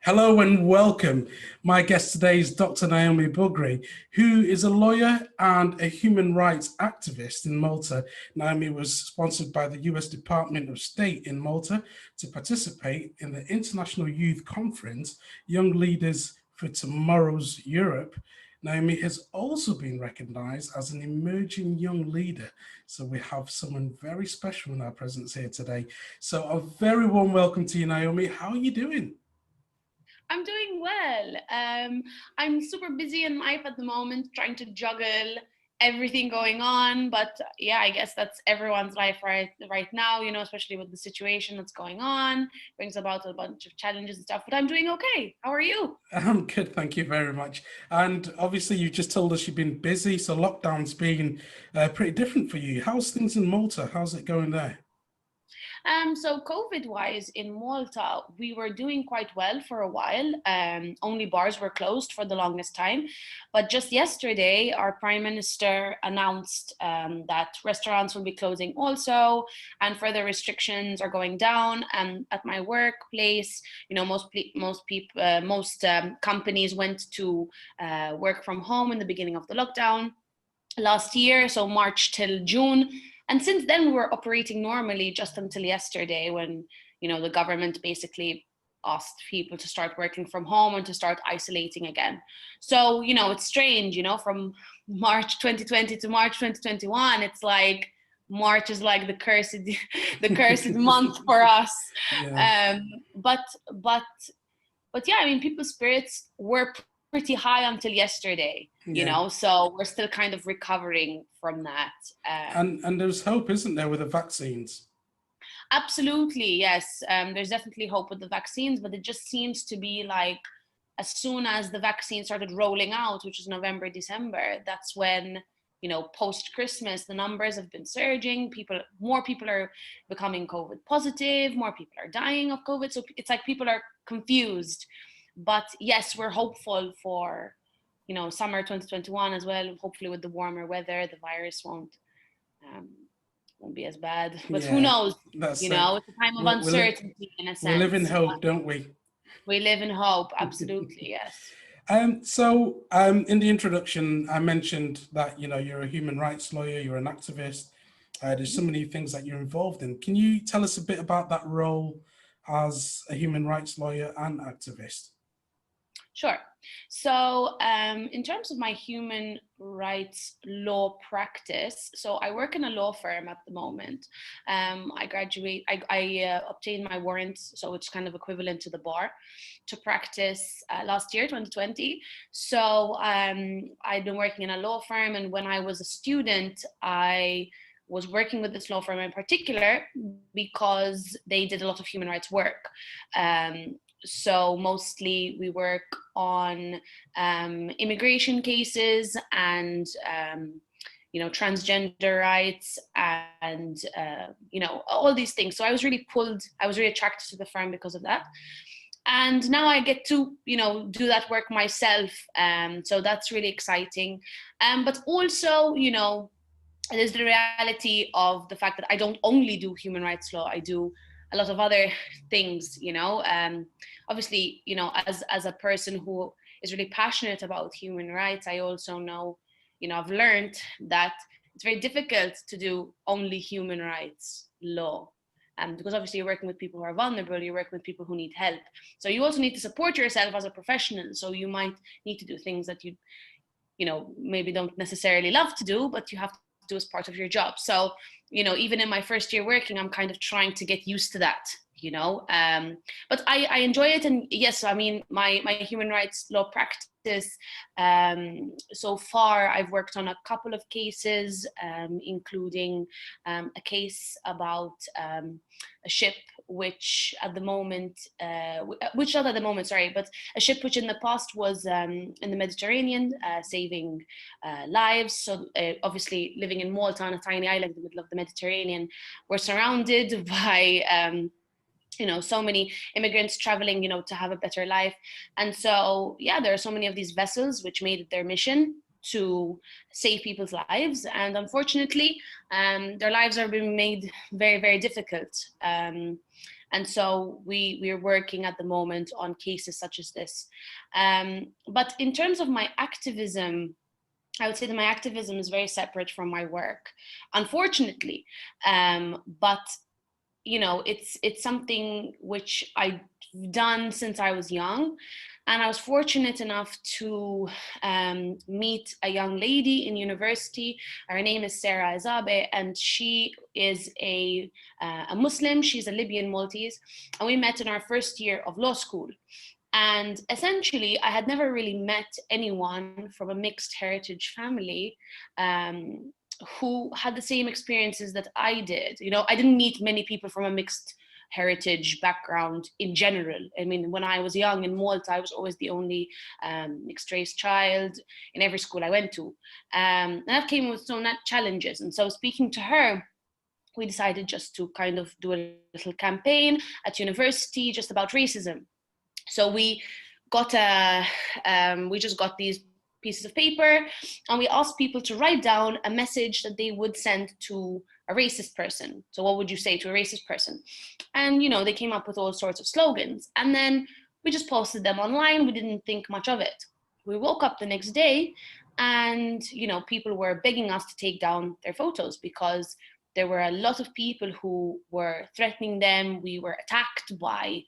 Hello and welcome. My guest today is Dr. Naomi Bugre, who is a lawyer and a human rights activist in Malta. Naomi was sponsored by the US Department of State in Malta to participate in the International Youth Conference, Young Leaders for Tomorrow's Europe. Naomi has also been recognized as an emerging young leader. So we have someone very special in our presence here today. So a very warm welcome to you, Naomi. How are you doing? I'm doing well. I'm super busy in life at the moment, trying to juggle everything going on. But yeah, I guess that's everyone's life right now, especially with the situation that's going on, brings about a bunch of challenges and stuff. But I'm doing okay. How are you? I'm good, thank you very much. And obviously, you just told us you've been busy, so lockdown's been pretty different for you. How's things in Malta? How's it going there? So COVID-wise in Malta, we were doing quite well for a while. Only bars were closed for the longest time. But just yesterday, our Prime Minister announced that restaurants will be closing also, and further restrictions are going down. And at my workplace, most companies went to work from home in the beginning of the lockdown last year, so March till June. And since then, we were operating normally just until yesterday when, the government basically asked people to start working from home and to start isolating again. So, it's strange, from March 2020 to March 2021, it's like March is like the cursed, the cursed month for us. Yeah. But yeah, I mean, people's spirits were pretty high until yesterday, Yeah. so we're still kind of recovering from that. And there's hope, isn't there, with the vaccines? Absolutely, yes. There's definitely hope with the vaccines, but it just seems to be like as soon as the vaccine started rolling out, which is November, December, that's when, post Christmas, the numbers have been surging. More people are becoming COVID positive, more people are dying of COVID. So it's like people are confused. But yes, we're hopeful for, summer 2021 as well. Hopefully with the warmer weather, the virus um, won't be as bad. But who Yeah, knows? that's it. It's a time of We live, uncertainty in a we live in sense. hope, don't we? We live in hope. Absolutely, yes. In the introduction, I mentioned that you're a human rights lawyer, you're an activist. There's so many things that you're involved in. Can you tell us a bit about that role as a human rights lawyer and activist? Sure. So, in terms of my human rights law practice, so I work in a law firm at the moment. I obtained my warrants, so it's kind of equivalent to the bar, to practice last year, 2020. So, I've been working in a law firm, and when I was a student, I was working with this law firm in particular because they did a lot of human rights work. So mostly we work on immigration cases and transgender rights and all these things. So I was really attracted to the firm because of that. And now I get to do that work myself. So that's really exciting. But also there's the reality of the fact that I don't only do human rights law. I do a lot of other things, obviously, as a person who is really passionate about human rights, I also know, I've learned that it's very difficult to do only human rights law. Because obviously you're working with people who are vulnerable, you're working with people who need help. So you also need to support yourself as a professional. So you might need to do things that you maybe don't necessarily love to do, but you have to do as part of your job. So, even in my first year working, I'm kind of trying to get used to that, but I enjoy it. And yes, I mean, my human rights law practice, so far I've worked on a couple of cases, including a case about a ship which at the moment, which not at the moment, sorry, but a ship which in the past was in the Mediterranean, saving lives. So obviously living in Malta on a tiny island in the middle of the Mediterranean, we're surrounded by so many immigrants traveling, to have a better life. And so, yeah, there are so many of these vessels which made it their mission to save people's lives. And unfortunately, their lives are being made very, very difficult. And so we are working at the moment on cases such as this. But in terms of my activism, I would say that my activism is very separate from my work, unfortunately. But you know, it's something which I've done since I was young. And I was fortunate enough to meet a young lady in university. Her name is Sarah Azabe, and she is a Muslim. She's a Libyan Maltese, and we met in our first year of law school. And essentially, I had never really met anyone from a mixed heritage family who had the same experiences that I did. You know, I didn't meet many people from a mixed heritage background in general. I mean, when I was young in Malta, I was always the only mixed race child in every school I went to. And that came with some challenges. And so speaking to her, we decided just to kind of do a little campaign at university just about racism. So we just got these pieces of paper, and we asked people to write down a message that they would send to a racist person. So what would you say to a racist person? And, you know, they came up with all sorts of slogans. And then we just posted them online. We didn't think much of it. We woke up the next day and, you know, people were begging us to take down their photos because there were a lot of people who were threatening them. We were attacked by,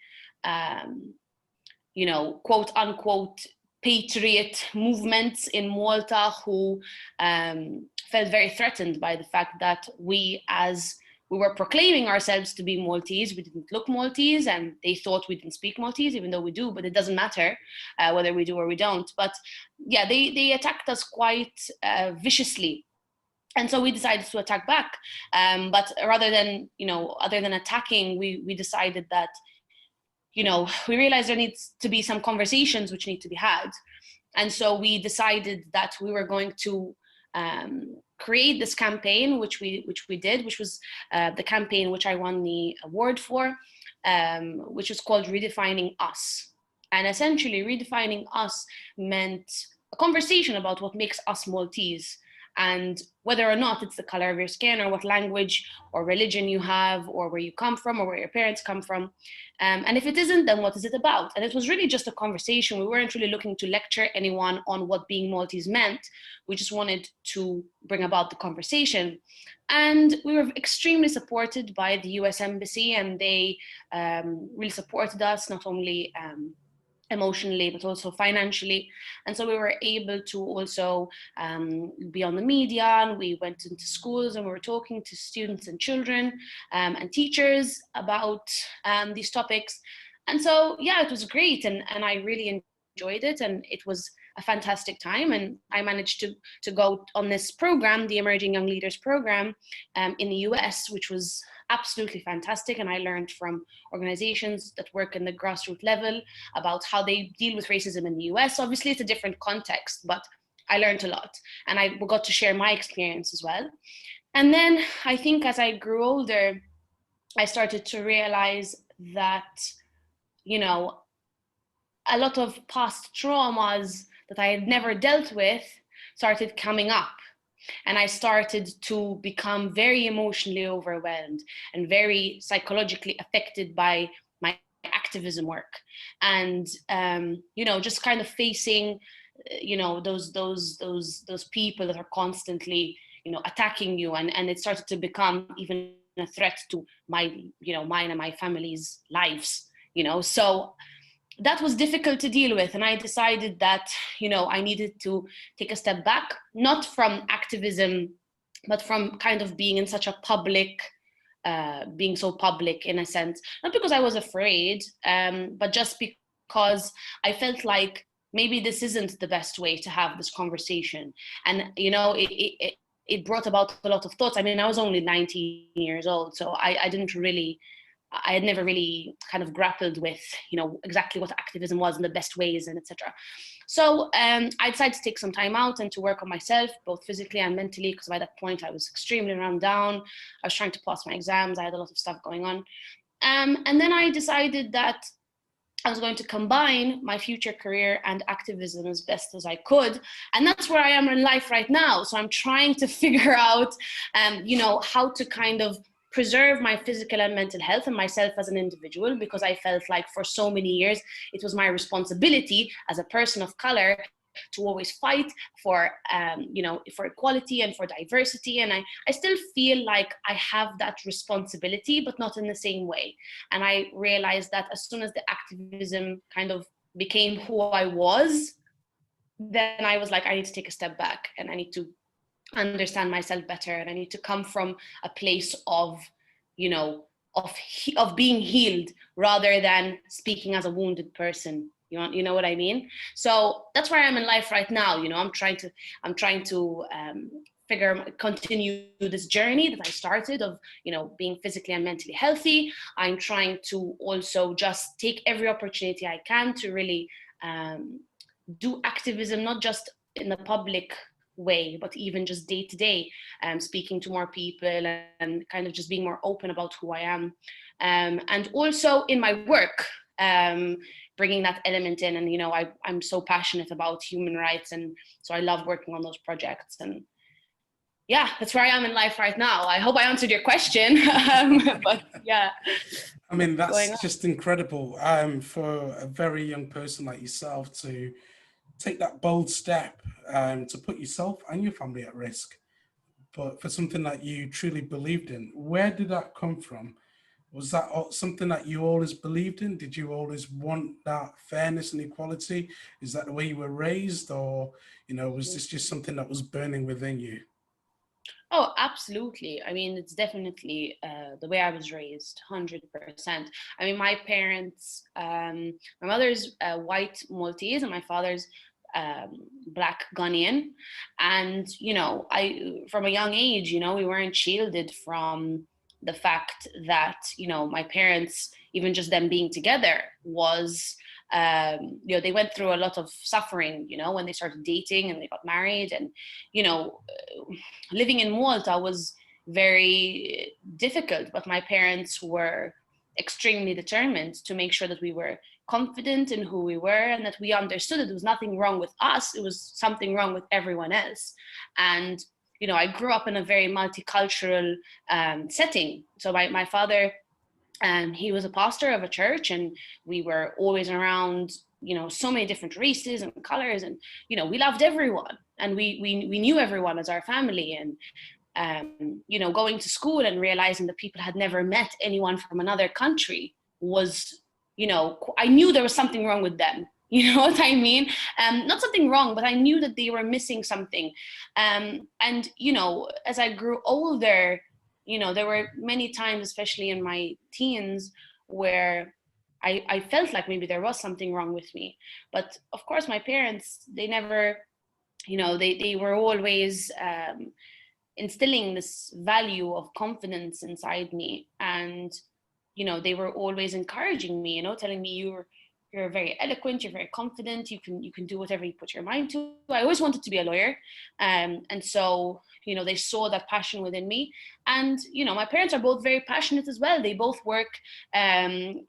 you know, quote unquote, patriot movements in Malta who felt very threatened by the fact that we were proclaiming ourselves to be Maltese. We didn't look Maltese, and they thought we didn't speak Maltese, even though we do, but it doesn't matter whether we do or we don't. But yeah, they attacked us quite viciously. And so we decided to attack back. But rather than, you know, other than attacking, we decided that, you know, we realized there needs to be some conversations which need to be had. And so we decided that we were going to create this campaign, which we did, which was the campaign which I won the award for, which was called Redefining Us. And essentially Redefining Us meant a conversation about what makes us Maltese, and whether or not it's the color of your skin or what language or religion you have or where you come from or where your parents come from. And if it isn't, then what is it about? And it was really just a conversation. We weren't really looking to lecture anyone on what being Maltese meant. We just wanted to bring about the conversation. And we were extremely supported by the US Embassy, and they really supported us, not only emotionally, but also financially. And so we were able to also be on the media, and we went into schools and we were talking to students and children and teachers about these topics. And so, yeah, it was great. And I really enjoyed it. And it was a fantastic time. And I managed to go on this program, the Emerging Young Leaders program in the US, which was absolutely fantastic. And I learned from organizations that work in the grassroots level about how they deal with racism in the US. Obviously, it's a different context, but I learned a lot. And I got to share my experience as well. And then I think as I grew older, I started to realize that, you know, a lot of past traumas that I had never dealt with started coming up. And I started to become very emotionally overwhelmed and very psychologically affected by my activism work. And, you know, just kind of facing, you know, those people that are constantly, you know, attacking you. And it started to become even a threat to my, you know, mine and my family's lives, you know. So that was difficult to deal with. And I decided that, you know, I needed to take a step back, not from activism, but from kind of being in such a public, being so public in a sense, not because I was afraid, but just because I felt like maybe this isn't the best way to have this conversation. And, you know, it brought about a lot of thoughts. I mean, I was only 19 years old, so I had never really kind of grappled with, you know, exactly what activism was and the best ways and etc. So I decided to take some time out and to work on myself, both physically and mentally, because by that point I was extremely run down. I was trying to pass my exams. I had a lot of stuff going on. And then I decided that I was going to combine my future career and activism as best as I could. And that's where I am in life right now. So I'm trying to figure out, how to kind of preserve my physical and mental health and myself as an individual, because I felt like for so many years, it was my responsibility as a person of color to always fight for, for equality and for diversity. And I still feel like I have that responsibility, but not in the same way. And I realized that as soon as the activism kind of became who I was, then I was like, I need to take a step back and I need to understand myself better. And I need to come from a place of, of being healed rather than speaking as a wounded person. You know what I mean? So that's where I am in life right now. I'm trying to continue this journey that I started of, being physically and mentally healthy. I'm trying to also just take every opportunity I can to really do activism, not just in the public way, but even just day to day, speaking to more people and kind of just being more open about who I am. And also in my work, bringing that element in. And, I'm so passionate about human rights. And so I love working on those projects. And yeah, that's where I am in life right now. I hope I answered your question. But yeah. I mean, that's just incredible for a very young person like yourself to take that bold step to put yourself and your family at risk, but for something that you truly believed in. Where did that come from? Was that something that you always believed in? Did you always want that fairness and equality? Is that the way you were raised, or, was this just something that was burning within you? Oh, absolutely. I mean, it's definitely the way I was raised, 100%. I mean, my parents, my mother's white Maltese and my father's Black Ghanaian. And, from a young age, we weren't shielded from the fact that, my parents, even just them being together was, they went through a lot of suffering, when they started dating and they got married. And, living in Malta was very difficult, but my parents were extremely determined to make sure that we were confident in who we were and that we understood that there was nothing wrong with us. It was something wrong with everyone else. And I grew up in a very multicultural setting. So my father, he was a pastor of a church, and we were always around, so many different races and colors, and, we loved everyone, and we knew everyone as our family. And, going to school and realizing that people had never met anyone from another country was, I knew there was something wrong with them. You know what I mean? Not something wrong, but I knew that they were missing something. And, as I grew older, there were many times, especially in my teens, where I felt like maybe there was something wrong with me. But of course, my parents, they never, they were always instilling this value of confidence inside me. And, they were always encouraging me, telling me you're very eloquent, you're very confident, you can do whatever you put your mind to. I always wanted to be a lawyer. And so, they saw that passion within me. And, my parents are both very passionate as well. They both work, in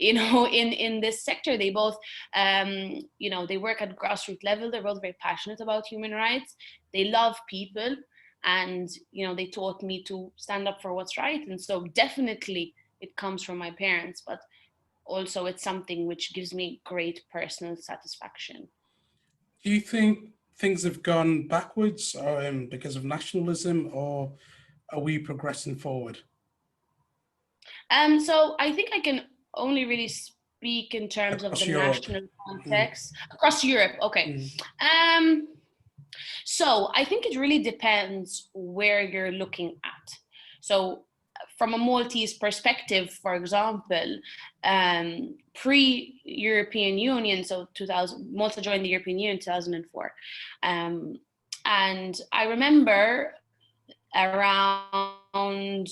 this sector. They both, they work at grassroots level. They're both very passionate about human rights. They love people. And, they taught me to stand up for what's right. And so definitely it comes from my parents, but also it's something which gives me great personal satisfaction. Do you think things have gone backwards because of nationalism, or are we progressing forward? So I think I can only really speak in terms of Across the Europe? national context across Europe. Okay. So I think it really depends where you're looking at. So from a Maltese perspective, for example, pre-European Union, so 2000, Malta joined the European Union in 2004. And I remember around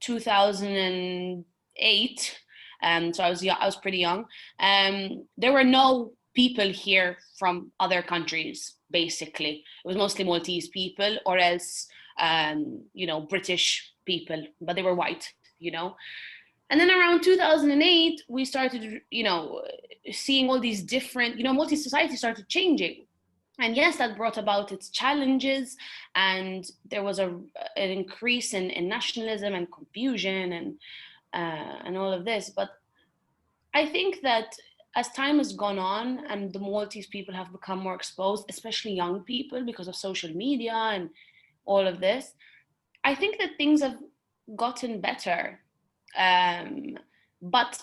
2008, so I was pretty young. There were no people here from other countries, basically. It was mostly Maltese people, or else British people, but they were white, And then around 2008, we started, seeing all these different, multi-society started changing. And yes, that brought about its challenges, and there was an increase in nationalism and confusion and all of this. But I think that as time has gone on and the Maltese people have become more exposed, especially young people, because of social media and all of this, I think that things have gotten better. But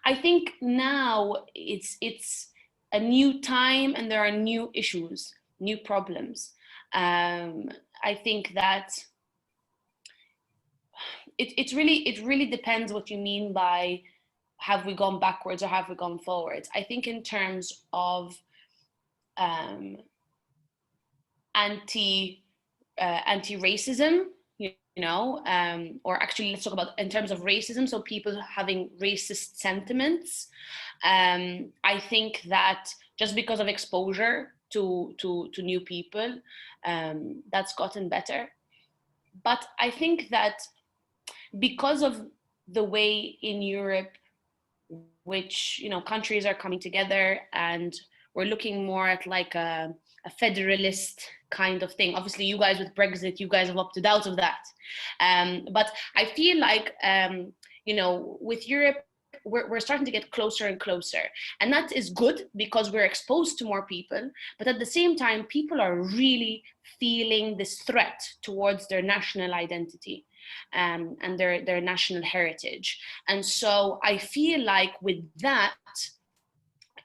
I think now it's a new time and there are new issues, new problems. I think that it really depends what you mean by have we gone backwards or have we gone forwards. I think in terms of anti-racism, or actually let's talk about in terms of racism, so people having racist sentiments. I think that just because of exposure to new people, that's gotten better. But I think that because of the way in Europe, which countries are coming together and we're looking more at like a federalist kind of thing. Obviously, you guys with Brexit, you guys have opted out of that. But I feel like, with Europe, we're starting to get closer and closer. And that is good because we're exposed to more people. But at the same time, people are really feeling this threat towards their national identity and their national heritage. And so I feel like with that,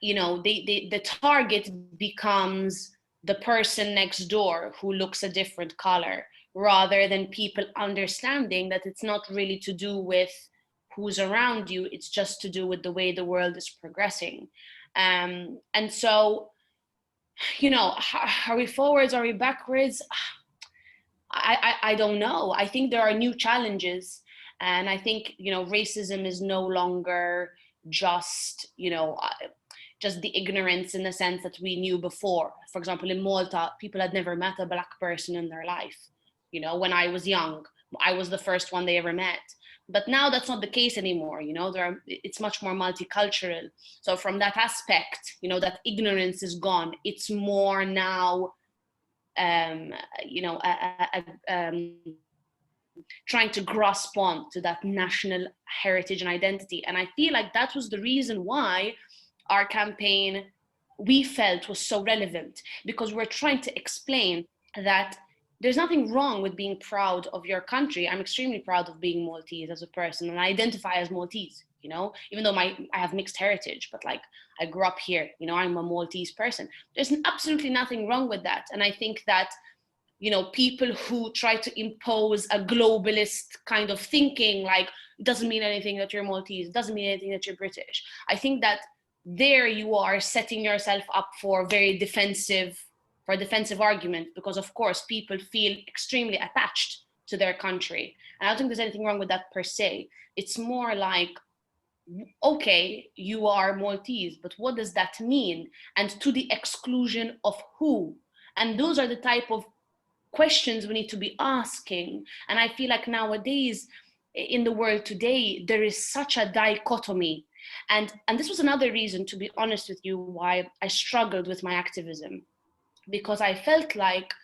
the target becomes the person next door who looks a different color, rather than people understanding that it's not really to do with who's around you, it's just to do with the way the world is progressing. And so, are we forwards, are we backwards? I don't know. I think there are new challenges, and I think racism is no longer just just the ignorance in the sense that we knew before. For example, in Malta, people had never met a Black person in their life. When I was young, I was the first one they ever met. But now that's not the case anymore. It's much more multicultural. So from that aspect, that ignorance is gone. It's more now, trying to grasp on to that national heritage and identity. And I feel like that was the reason why our campaign, we felt, was so relevant, because we're trying to explain that there's nothing wrong with being proud of your country. I'm extremely proud of being Maltese as a person, and I identify as Maltese, even though I have mixed heritage, but like I grew up here, I'm a Maltese person. There's absolutely nothing wrong with that. And I think that, people who try to impose a globalist kind of thinking, like, it doesn't mean anything that you're Maltese, it doesn't mean anything that you're British. I think that there you are setting yourself up for a defensive argument, because of course people feel extremely attached to their country. And I don't think there's anything wrong with that per se. It's more like, okay, you are Maltese, but what does that mean? And to the exclusion of who? And those are the type of questions we need to be asking. And I feel like nowadays in the world today, there is such a dichotomy. And this was another reason, to be honest with you, why I struggled with my activism, because I felt like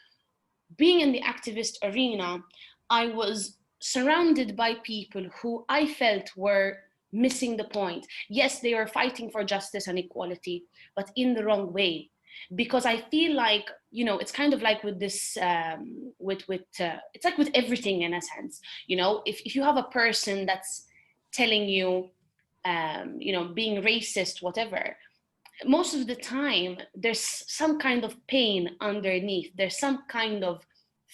being in the activist arena, I was surrounded by people who I felt were missing the point. Yes, they were fighting for justice and equality, but in the wrong way. Because I feel like, it's kind of like with this, it's like with everything in a sense, if you have a person that's telling you, being racist, whatever, most of the time there's some kind of pain underneath. There's some kind of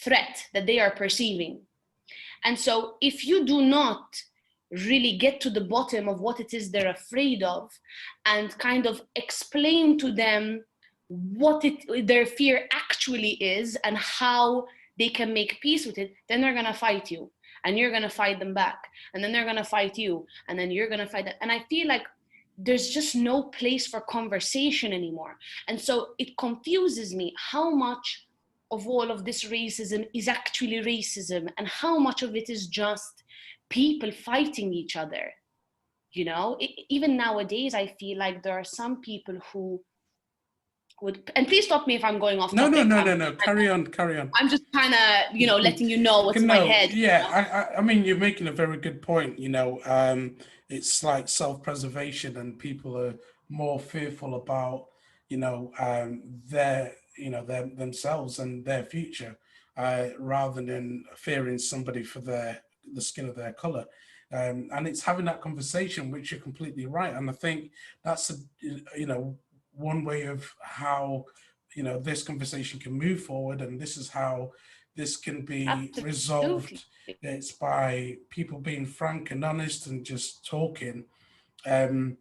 threat that they are perceiving. And so if you do not really get to the bottom of what it is they're afraid of and kind of explain to them what their fear actually is and how they can make peace with it, then they're going to fight you, and you're going to fight them back, and then they're going to fight you, and then you're going to fight them. And I feel like there's just no place for conversation anymore. And so it confuses me how much of all of this racism is actually racism, and how much of it is just people fighting each other. You know, even nowadays, I feel like there are some people who would, and please stop me if I'm going off No, topic. no. Carry on, carry on. I'm just kind of, you know, letting you know what's in my No, head. yeah, You know? I mean, you're making a very good point. You know, it's like self-preservation, and people are more fearful about, their themselves and their future, rather than fearing somebody for the skin of their color. And it's having that conversation, which you're completely right. And I think that's one way of how this conversation can move forward, and this is how this can be Absolutely. resolved. It's by people being frank and honest and just talking. Um,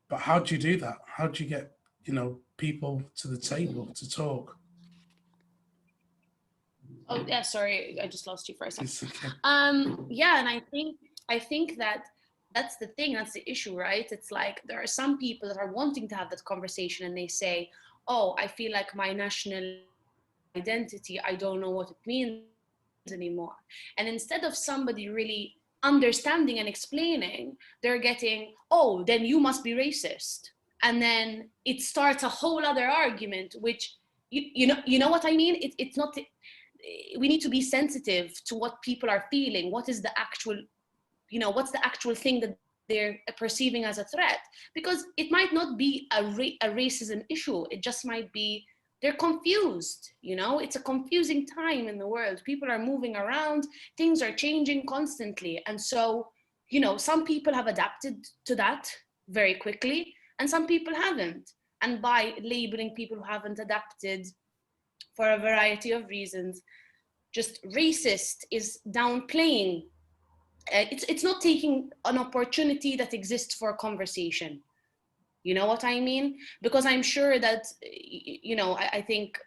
but how do you do that? How do you get, people to the table to talk? Oh yeah, sorry, I just lost you for a second. It's okay. Yeah, and I think that that's the thing, that's the issue, right? It's like there are some people that are wanting to have that conversation, and they say, "Oh, I feel like my national identity, I don't know what it means anymore." And instead of somebody really understanding and explaining, they're getting, "Oh, then you must be racist." And then it starts a whole other argument, which you know what I mean? It's not, we need to be sensitive to what people are feeling. What is the actual, what's the actual thing that they're perceiving as a threat? Because it might not be a racism issue. It just might be they're confused. It's a confusing time in the world. People are moving around, things are changing constantly. And so, some people have adapted to that very quickly, and some people haven't. And by labeling people who haven't adapted for a variety of reasons just racist is downplaying. It's not taking an opportunity that exists for a conversation. You know what I mean? Because I'm sure that, I think,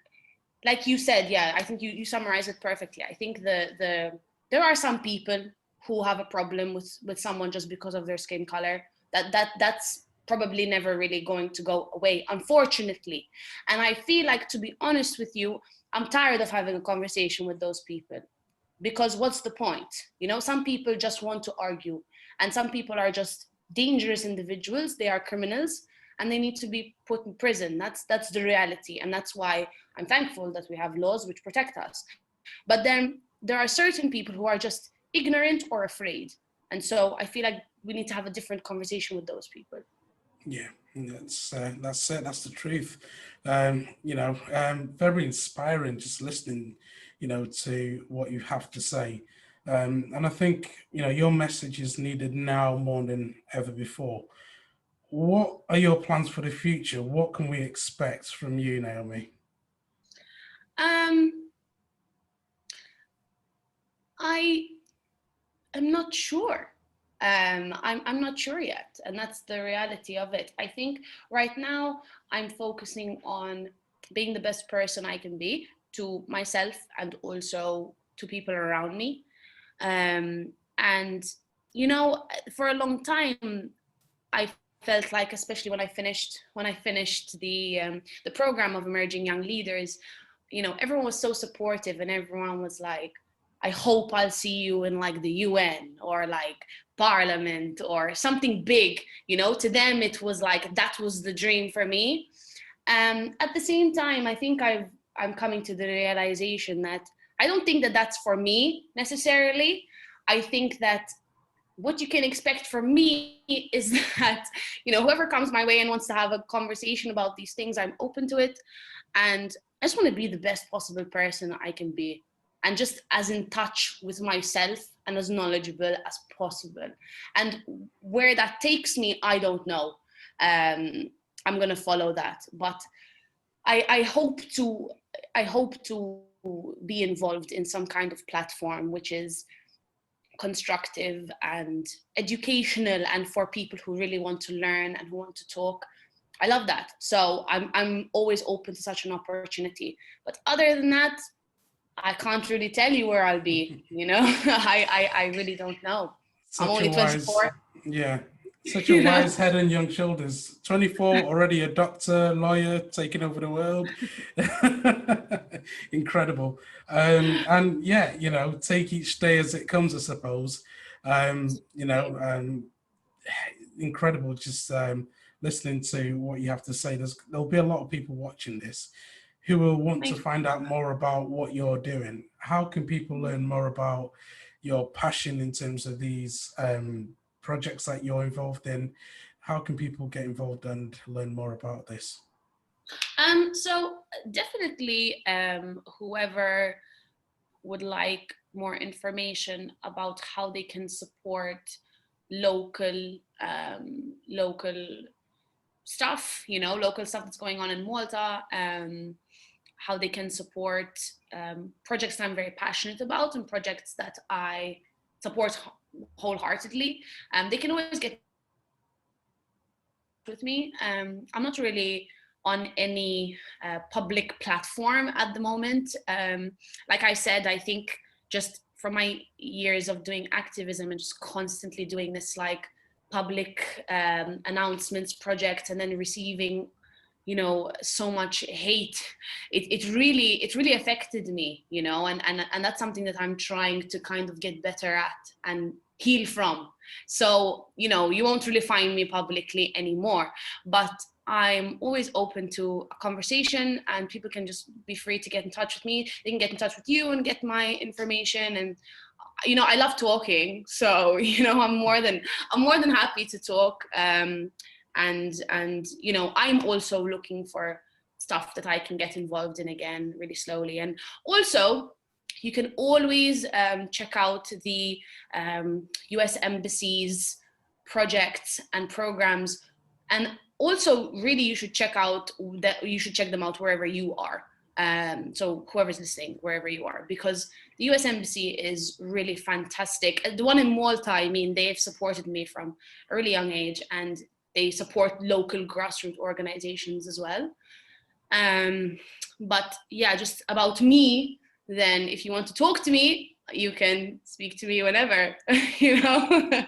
like you said, yeah, I think you summarized it perfectly. I think there are some people who have a problem with someone just because of their skin color. That's probably never really going to go away, unfortunately. And I feel like, to be honest with you, I'm tired of having a conversation with those people, because what's the point? Some people just want to argue, and some people are just dangerous individuals. They are criminals, and they need to be put in prison. That's the reality, and that's why I'm thankful that we have laws which protect us. But then there are certain people who are just ignorant or afraid, and so I feel like we need to have a different conversation with those people. Yeah, that's it. That's the truth. Very inspiring just listening, to what you have to say. And I think, your message is needed now more than ever before. What are your plans for the future? What can we expect from you, Naomi? Um, I am not sure. I'm not sure yet, and that's the reality of it. I think right now I'm focusing on being the best person I can be to myself and also to people around me. And for a long time, I felt like, especially when I finished the program of emerging young leaders, everyone was so supportive, and everyone was like, I hope I'll see you in like the UN or like Parliament or something big. To them it was like that was the dream for me. At the same time, I think I'm coming to the realization that I don't think that that's for me necessarily. I think that what you can expect from me is that, whoever comes my way and wants to have a conversation about these things, I'm open to it. And I just want to be the best possible person I can be, and just as in touch with myself and as knowledgeable as possible. And where that takes me, I don't know. I'm going to follow that. But I hope to be involved in some kind of platform which is constructive and educational, and for people who really want to learn and who want to talk. I love that. So I'm always open to such an opportunity. But other than that, I can't really tell you where I'll be, I really don't know. I'm Such a only wise, 24, yeah, such a you know. wise head and young shoulders. 24, already a doctor, lawyer, taking over the world. Incredible. And yeah, take each day as it comes, I suppose. You know, incredible just listening to what you have to say. There'll be a lot of people watching this who will want to find out more about what you're doing. How can people learn more about your passion in terms of these projects that you're involved in? How can people get involved and learn more about this? So definitely, whoever would like more information about how they can support local local stuff, you know, local stuff that's going on in Malta, how they can support projects that I'm very passionate about and projects that I support wholeheartedly. They can always get with me. I'm not really on any public platform at the moment. Like I said, I think just from my years of doing activism and just constantly doing this like public announcements project and then receiving, you know, so much hate, it really affected me, you know, and that's something that I'm trying to kind of get better at and heal from. So, you know, you won't really find me publicly anymore, but I'm always open to a conversation, and people can just be free to get in touch with me. They can get in touch with you and get my information. And, you know, I love talking. So, you know, I'm more than happy to talk. And, you know, I'm also looking for stuff that I can get involved in again, really slowly. And also, you can always check out the US Embassy's projects and programs. And also, really, you should check them out wherever you are. So whoever's listening, wherever you are, because the US Embassy is really fantastic. The one in Malta, I mean, they've supported me from early young age, and they support local grassroots organizations as well. But yeah, just about me, then if you want to talk to me, you can speak to me whenever, you know.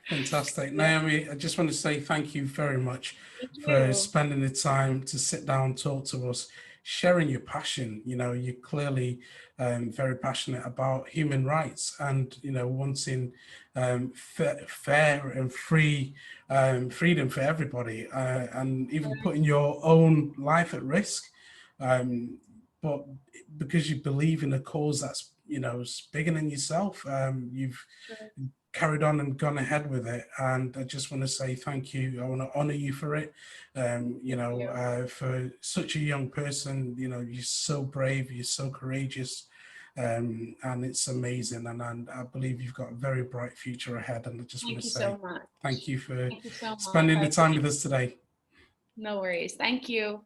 Fantastic. Naomi, I just want to say thank you very much for spending the time to sit down, talk to us, sharing your passion. You know, you're clearly very passionate about human rights and, you know, wanting fair and free freedom for everybody, and even putting your own life at risk. But because you believe in a cause that's, you know, bigger than yourself, you've carried on and gone ahead with it. And I just want to say thank you. I want to honor you for it. You know, for such a young person, you know, you're so brave, you're so courageous, and it's amazing. And I believe you've got a very bright future ahead. And I just want to say thank you for spending the time with us today. No worries. Thank you.